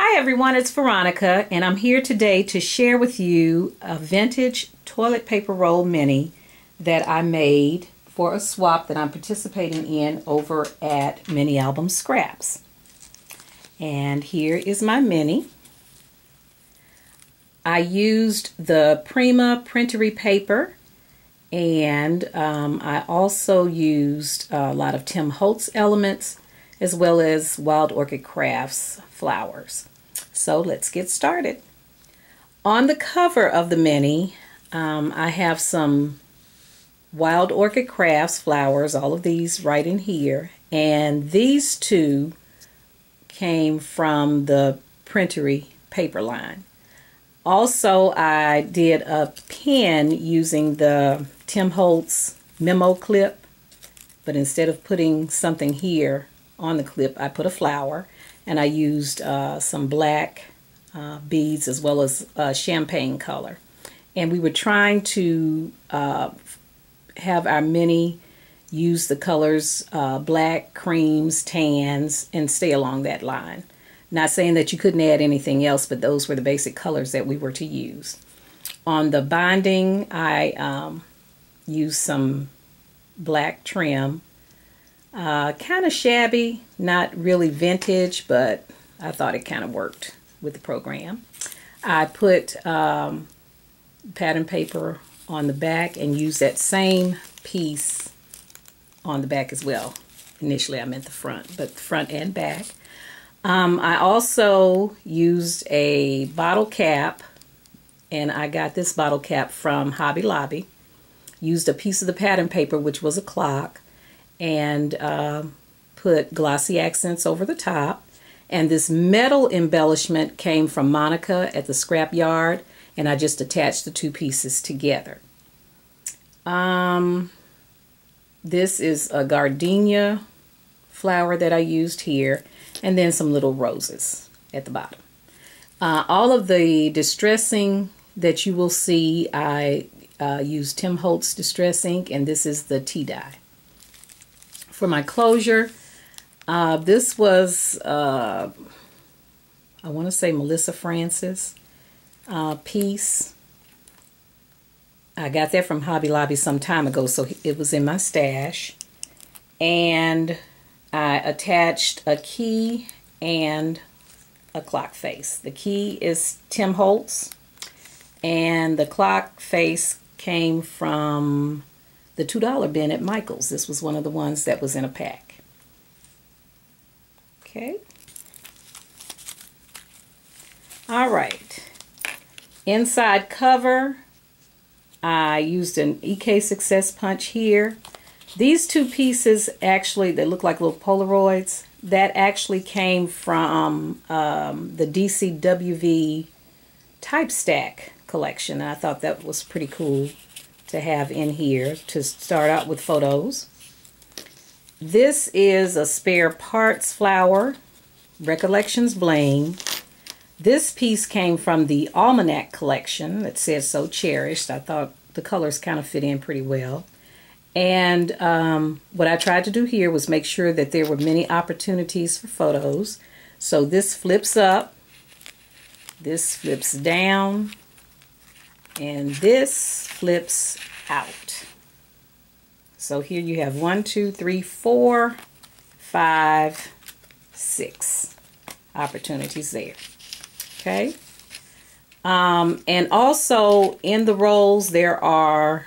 Hi everyone, it's Veronica and I'm here today to share with you a vintage toilet paper roll mini that I made for a swap that I'm participating in over at Mini Album Scraps. And here is my mini. I used the Prima printery paper and I also used a lot of Tim Holtz elements as well as Wild Orchid Crafts flowers. So let's get started. On the cover of the mini, I have some Wild Orchid Crafts flowers, all of these right in here, and these two came from the printery paper line. Also, I did a pin using the Tim Holtz memo clip, but instead of putting something here on the clip, I put a flower, and I used some black beads as well as champagne color. And we were trying to have our mini use the colors black, creams, tans, and stay along that line. Not saying that you couldn't add anything else, but those were the basic colors that we were to use. On the binding, I used some black trim. Kind of shabby, not really vintage, but I thought it kind of worked with the program. I put pattern paper on the back and used that same piece on the back as well. Initially I meant the front, but the front and back. I also used a bottle cap, and I got this bottle cap from Hobby Lobby. Used a piece of the pattern paper, which was a clock, and put glossy accents over the top. And this metal embellishment came from Monica at the scrap yard, and I just attached the two pieces together. This is a gardenia flower that I used here, and then some little roses at the bottom. All of the distressing that you will see, I used Tim Holtz Distress Ink, and this is the tea dye. For my closure, this was, I want to say Melissa Francis piece. I got that from Hobby Lobby some time ago, so it was in my stash. And I attached a key and a clock face. The key is Tim Holtz, and the clock face came from the $2 bin at Michael's. This was one of the ones that was in a pack. Okay. All right. Inside cover, I used an EK Success Punch here. These two pieces actually, they look like little Polaroids. That actually came from the DCWV Type Stack collection. And I thought that was pretty cool to have in here to start out with photos. This is a spare parts flower, Recollections Bling. This piece came from the Almanac collection that says So Cherished. I thought the colors kind of fit in pretty well. And what I tried to do here was make sure that there were many opportunities for photos. So this flips up, this flips down, and this flips out. So here you have 1, 2, 3, 4, 5, 6 opportunities there. Okay. And also in the rolls there are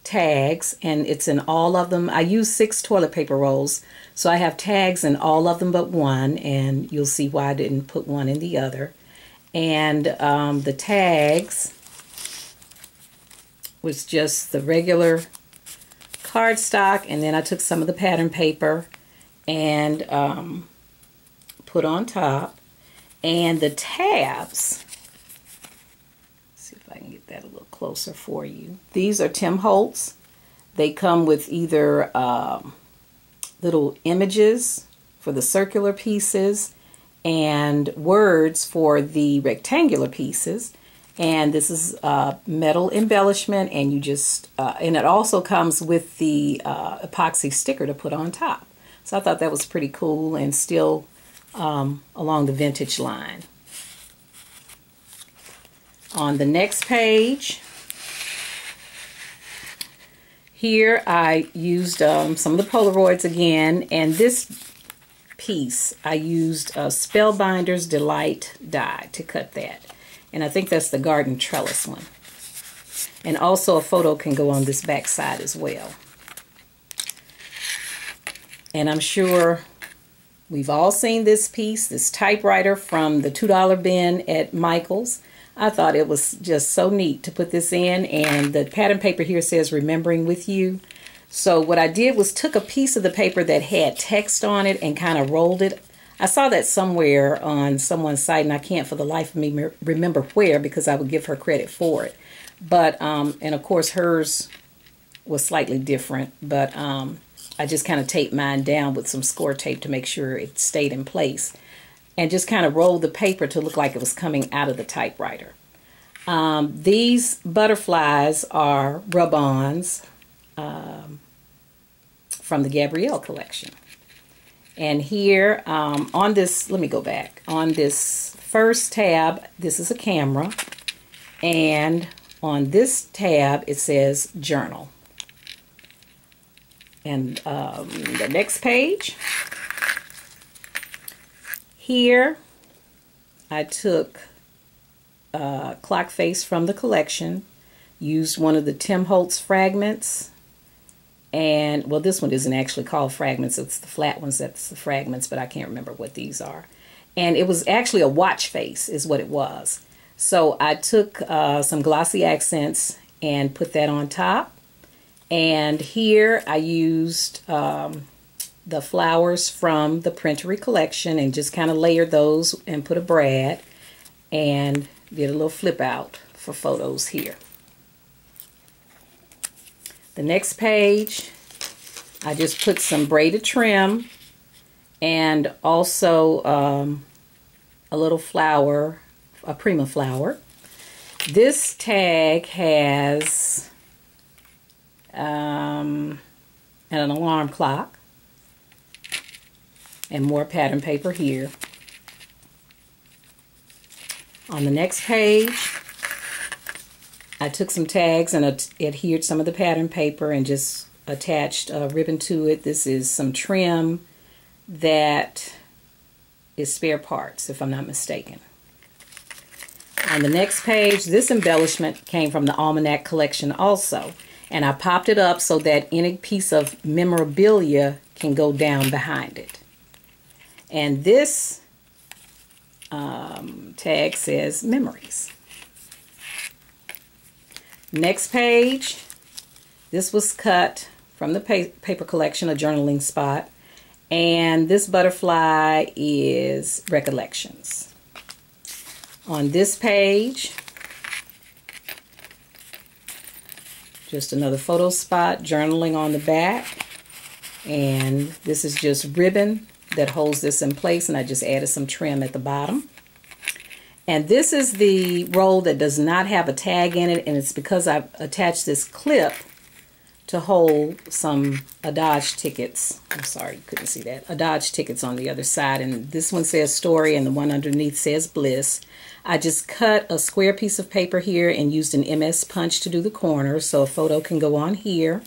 tags, and it's in all of them. I use 6 toilet paper rolls, so I have tags in all of them but one, and you'll see why I didn't put one in the other. And the tags was just the regular cardstock, and then I took some of the pattern paper and put on top. And the tabs, let's see if I can get that a little closer for you. These are Tim Holtz. They come with either little images for the circular pieces and words for the rectangular pieces. And this is metal embellishment, and you just and it also comes with the epoxy sticker to put on top. So I thought that was pretty cool and still along the vintage line. On the next page, here I used some of the Polaroids again, and this piece I used Spellbinder's Delight die to cut that. And I think that's the garden trellis one. And also a photo can go on this back side as well. And I'm sure we've all seen this piece, this typewriter from the $2 bin at Michael's. I thought it was just so neat to put this in, and the pattern paper here says remembering with you. So what I did was took a piece of the paper that had text on it and kind of rolled it. I saw that somewhere on someone's site, and I can't for the life of me remember where, because I would give her credit for it. But, and of course hers was slightly different, but I just kind of taped mine down with some score tape to make sure it stayed in place. And just kind of rolled the paper to look like it was coming out of the typewriter. These butterflies are rub-ons from the Gabrielle collection. And here on this, let me go back. On this first tab, this is a camera. And on this tab, it says journal. And the next page, here I took clock face from the collection, used one of the Tim Holtz fragments, and well, this one isn't actually called fragments, it's the flat ones that's the fragments, but I can't remember what these are. And it was actually a watch face is what it was. So I took some glossy accents and put that on top. And here I used the flowers from the Printery collection and just kind of layered those and put a brad and did a little flip out for photos here. The next page, I just put some braided trim and also a little flower, a Prima flower. This tag has and an alarm clock and more pattern paper here. On the next page, I took some tags and adhered some of the pattern paper and just attached a ribbon to it. This is some trim that is spare parts, if I'm not mistaken. On the next page, this embellishment came from the Almanac collection also. And I popped it up so that any piece of memorabilia can go down behind it. And this tag says memories. Next page, this was cut from the paper collection, a journaling spot. And this butterfly is recollections. On this page, just another photo spot, journaling on the back. And this is just ribbon that holds this in place, and I just added some trim at the bottom. And this is the roll that does not have a tag in it, and it's because I've attached this clip to hold some Dodge tickets. I'm sorry, you couldn't see that. Dodge tickets on the other side, and this one says story and the one underneath says bliss. I just cut a square piece of paper here and used an MS punch to do the corners so a photo can go on here.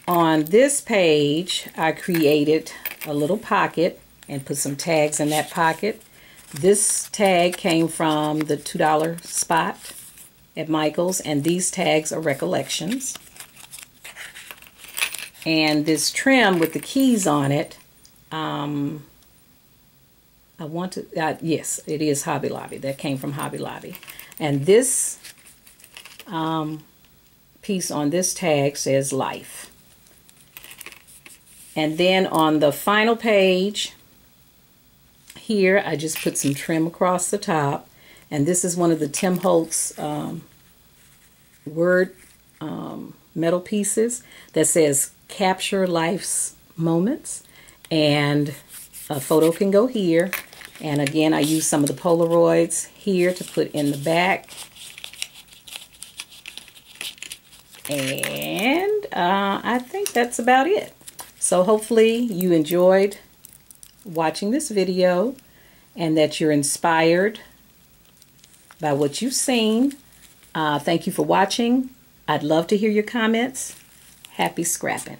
On this page, I created a little pocket and put some tags in that pocket. This tag came from the $2 spot at Michael's, and these tags are recollections. And this trim with the keys on it, yes, it is Hobby Lobby. That came from Hobby Lobby. And this piece on this tag says life. And then on the final page here, I just put some trim across the top. And this is one of the Tim Holtz word metal pieces that says capture life's moments. And a photo can go here. And again, I use some of the Polaroids here to put in the back. And I think that's about it. So hopefully you enjoyed watching this video and that you're inspired by what you've seen. Thank you for watching. I'd love to hear your comments. Happy scrapping.